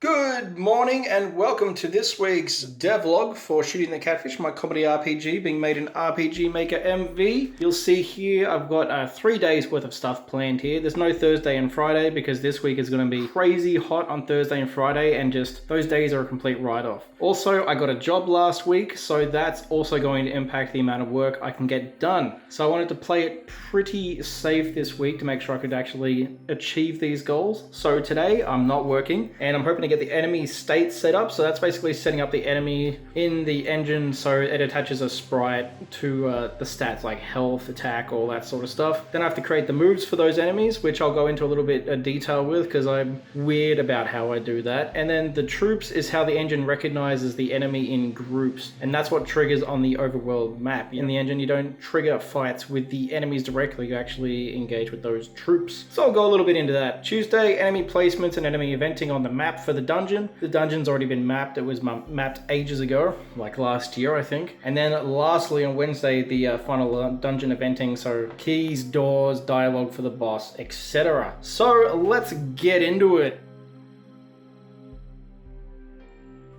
Good morning and welcome to this week's devlog for Shooting the Catfish, my comedy RPG being made in RPG Maker MV. You'll see here I've got 3 days worth of stuff planned here. There's no Thursday and Friday because this week is going to be crazy hot on Thursday and Friday and just those days are a complete write-off. Also, I got a job last week, so that's also going to impact the amount of work I can get done. So I wanted to play it pretty safe this week to make sure I could actually achieve these goals. So today I'm not working and I'm hoping to get the enemy state set up. So that's basically setting up the enemy in the engine so it attaches a sprite to the stats like health, attack, all that sort of stuff. Then I have to create the moves for those enemies, which I'll go into a little bit of detail with because I'm weird about how I do that. And then the troops is how the engine recognizes the enemy in groups, and that's what triggers on the overworld map. In the engine you don't trigger fights with the enemies directly, you actually engage with those troops. So I'll go a little bit into that. Tuesday, enemy placements and enemy eventing on the map for the dungeon. The dungeon's already been mapped. It was mapped ages ago, like last year I think. And then lastly on Wednesday, the final dungeon eventing, so keys, doors, dialogue for the boss, etc. So let's get into it.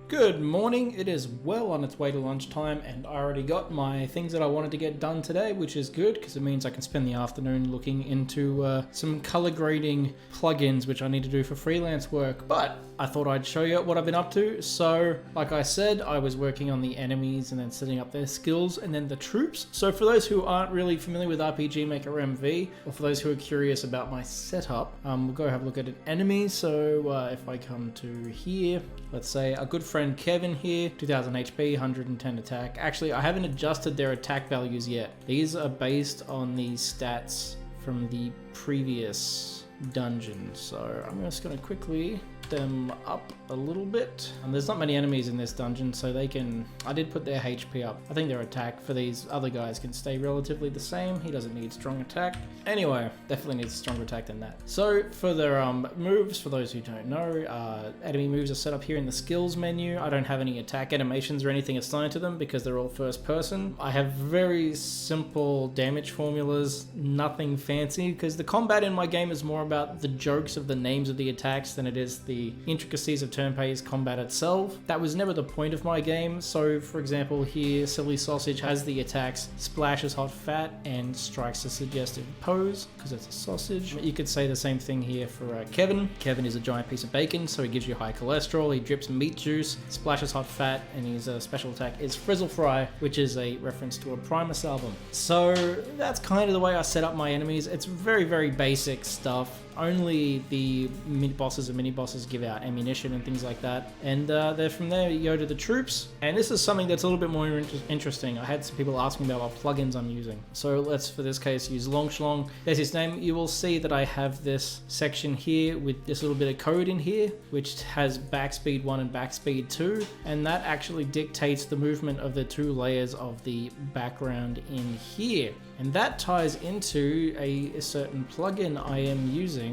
Good morning, it is well on its way to lunchtime and I already got my things that I wanted to get done today, which is good because it means I can spend the afternoon looking into some color grading plugins which I need to do for freelance work. But I thought I'd show you what I've been up to. So like I said, I was working on the enemies and then setting up their skills and then the troops. So for those who aren't really familiar with RPG Maker MV, or for those who are curious about my setup, we'll go have a look at an enemy. So if I come to here, let's say a good friend Kevin here, 2000 HP, 110 attack. Actually, I haven't adjusted their attack values yet. These are based on the stats from the previous dungeon. So I'm just going to quickly them up a little bit. And there's not many enemies in this dungeon, so they can, I did put their HP up. I think their attack for these other guys can stay relatively the same. He doesn't need strong attack. Anyway, definitely needs a stronger attack than that. So for their moves, for those who don't know, enemy moves are set up here in the skills menu. I don't have any attack animations or anything assigned to them because they're all first person. I have very simple damage formulas, nothing fancy, because the combat in my game is more about the jokes of the names of the attacks than it is the intricacies of turn-based combat itself. That was never the point of my game. So for example here, Silly Sausage has the attacks splashes hot fat and strikes a suggestive pose because it's a sausage. You could say the same thing here for Kevin. Kevin is a giant piece of bacon, so he gives you high cholesterol, he drips meat juice, splashes hot fat, and his special attack is Frizzle Fry, which is a reference to a Primus album. So that's kind of the way I set up my enemies. It's very, very basic stuff. Only the mini-bosses and mini-bosses give out ammunition and things like that. And then from there you go to the troops. And this is something that's a little bit more interesting. I had some people ask me about what plugins I'm using. So let's, for this case, use Long Schlong. There's his name. You will see that I have this section here with this little bit of code in here, which has backspeed 1 and backspeed 2. And that actually dictates the movement of the 2 layers of the background in here. And that ties into a certain plugin I am using,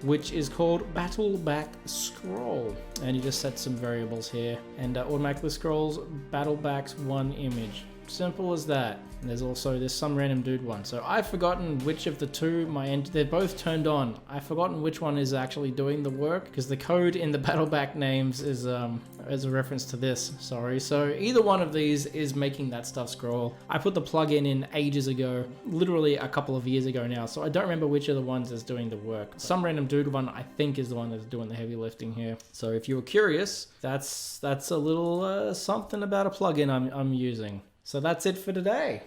which is called Battle Back Scroll. And you just set some variables here and automatically scrolls battle backs 1 image. Simple as that. And there's also this some random dude one. So I've forgotten which of the two they're both turned on. I've forgotten which one is actually doing the work because the code in the battleback names is a reference to this, sorry. So either one of these is making that stuff scroll. I put the plugin in ages ago, literally a couple of years ago now, so I don't remember which of the ones is doing the work. Some random dude one I think is the one that's doing the heavy lifting here. So if you were curious, that's a little something about a plugin I'm using. So that's it for today.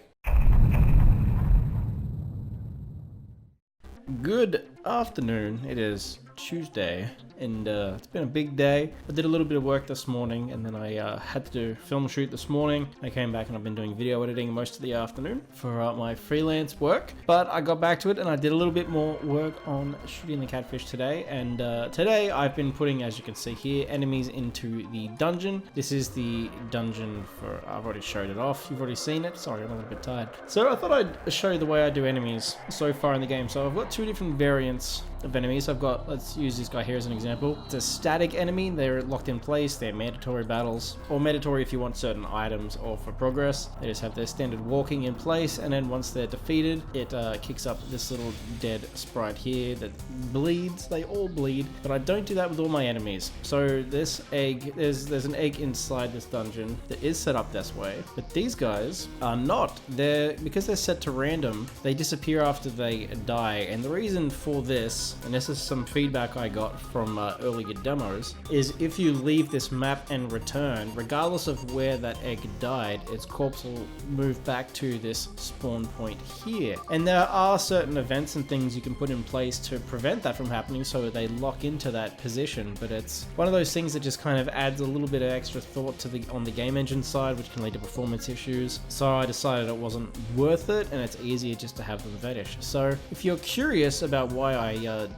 Good afternoon. It is Tuesday and it's been a big day. I did a little bit of work this morning and then I had to do film shoot this morning. I came back and I've been doing video editing most of the afternoon for my freelance work, but I got back to it and I did a little bit more work on Shooting the Catfish today. And today I've been putting, as you can see here, enemies into the dungeon. This is the dungeon for, I've already showed it off, you've already seen it. Sorry, I'm a little bit tired. So I thought I'd show you the way I do enemies so far in the game. So I've got 2 different variants of enemies. I've got, let's use this guy here as an example. It's a static enemy. They're locked in place. They're mandatory battles, or mandatory if you want certain items or for progress. They just have their standard walking in place, and then once they're defeated, it kicks up this little dead sprite here that bleeds. They all bleed, but I don't do that with all my enemies. So this egg, there's an egg inside this dungeon that is set up this way, but these guys are not. Because they're set to random, they disappear after they die. And the reason for this, and this is some feedback I got from earlier demos, is if you leave this map and return, regardless of where that egg died, its corpse will move back to this spawn point here. And there are certain events and things you can put in place to prevent that from happening so they lock into that position, but it's one of those things that just kind of adds a little bit of extra thought to on the game engine side, which can lead to performance issues. So I decided it wasn't worth it, and it's easier just to have them vanish. So if you're curious about why I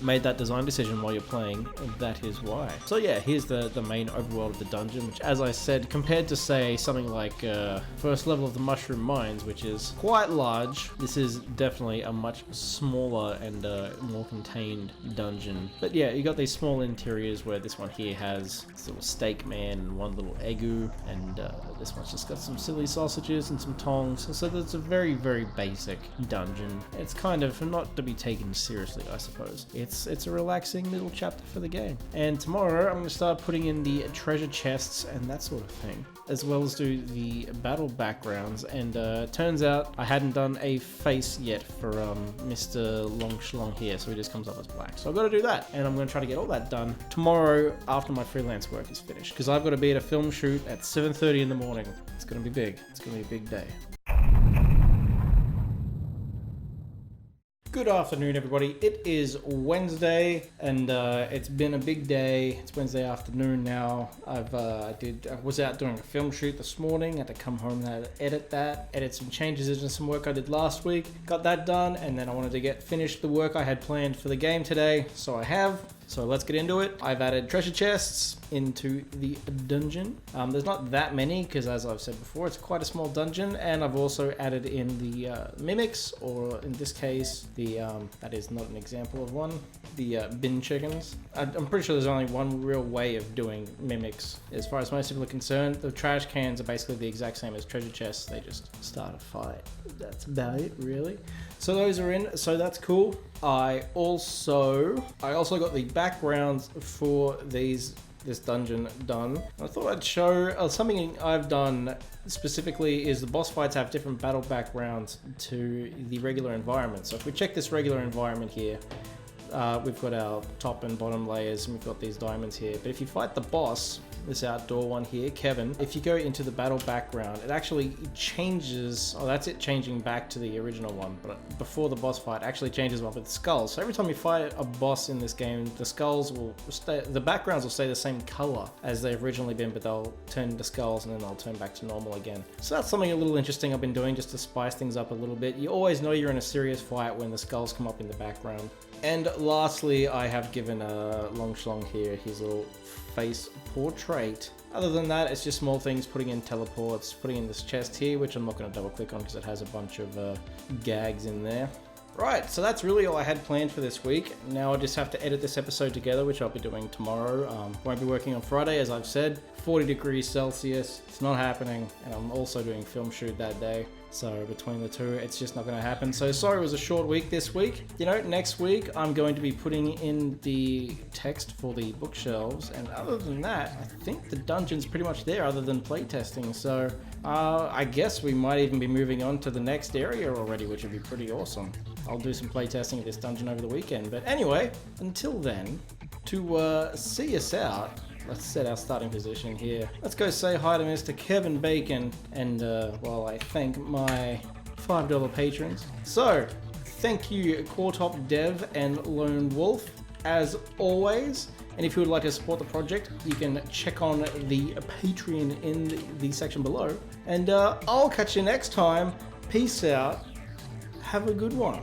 made that design decision while you're playing, that is why. So yeah, here's the main overworld of the dungeon, which, as I said, compared to say something like first level of the Mushroom Mines, which is quite large, this is definitely a much smaller and more contained dungeon. But yeah, you got these small interiors where this one here has this little steak man and one little egu, and this one's just got some silly sausages and some tongs. So that's a very, very basic dungeon. It's kind of not to be taken seriously, I suppose. It's a relaxing little chapter for the game. And tomorrow I'm going to start putting in the treasure chests and that sort of thing, as well as do the battle backgrounds. And turns out I hadn't done a face yet for Mr. Long Schlong here, so he just comes up as black. So I've got to do that, and I'm going to try to get all that done tomorrow after my freelance work is finished, because I've got to be at a film shoot at 7:30 in the morning. It's going to be big. It's going to be a big day. Good afternoon, everybody. It is Wednesday, and it's been a big day. It's Wednesday afternoon now. I was out doing a film shoot this morning. Had to come home and edit some changes into some work I did last week. Got that done, and then I wanted to finish the work I had planned for the game today, so I have. So let's get into it. I've added treasure chests into the dungeon. There's not that many, because as I've said before, it's quite a small dungeon, and I've also added in the mimics, or in this case, that is not an example of one, the bin chickens. I'm pretty sure there's only one real way of doing mimics. As far as most people are concerned, the trash cans are basically the exact same as treasure chests. They just start a fight. That's about it, really. So those are in, so that's cool. I also got the backgrounds for this dungeon done. I thought I'd show something I've done specifically is the boss fights have different battle backgrounds to the regular environment. So if we check this regular environment here, we've got our top and bottom layers, and we've got these diamonds here. But if you fight the boss, this outdoor one here, Kevin, if you go into the battle background, it actually changes. Oh, that's it changing back to the original one. But before the boss fight, it actually changes up with skulls. So every time you fight a boss in this game, the backgrounds will stay the same color as they've originally been, but they'll turn into skulls and then they'll turn back to normal again. So that's something a little interesting I've been doing just to spice things up a little bit. You always know you're in a serious fight when the skulls come up in the background. And lastly, I have given Long Schlong here his little face portrait. Other than that, it's just small things, putting in teleports, putting in this chest here, which I'm not going to double click on because it has a bunch of gags in there. Right, so that's really all I had planned for this week. Now I just have to edit this episode together, which I'll be doing tomorrow. Won't be working on Friday, as I've said. 40 degrees Celsius, it's not happening. And I'm also doing film shoot that day. So between the two, it's just not going to happen. So sorry it was a short week this week. You know, next week I'm going to be putting in the text for the bookshelves. And other than that, I think the dungeon's pretty much there other than playtesting. So I guess we might even be moving on to the next area already, which would be pretty awesome. I'll do some playtesting of this dungeon over the weekend. But anyway, until then, to see us out, let's set our starting position here. Let's go say hi to Mr. Kevin Bacon, and while I thank my $5 patrons. So, thank you Quartop Dev and Lone Wolf, as always. And if you would like to support the project, you can check on the Patreon in the section below. And I'll catch you next time. Peace out. Have a good one.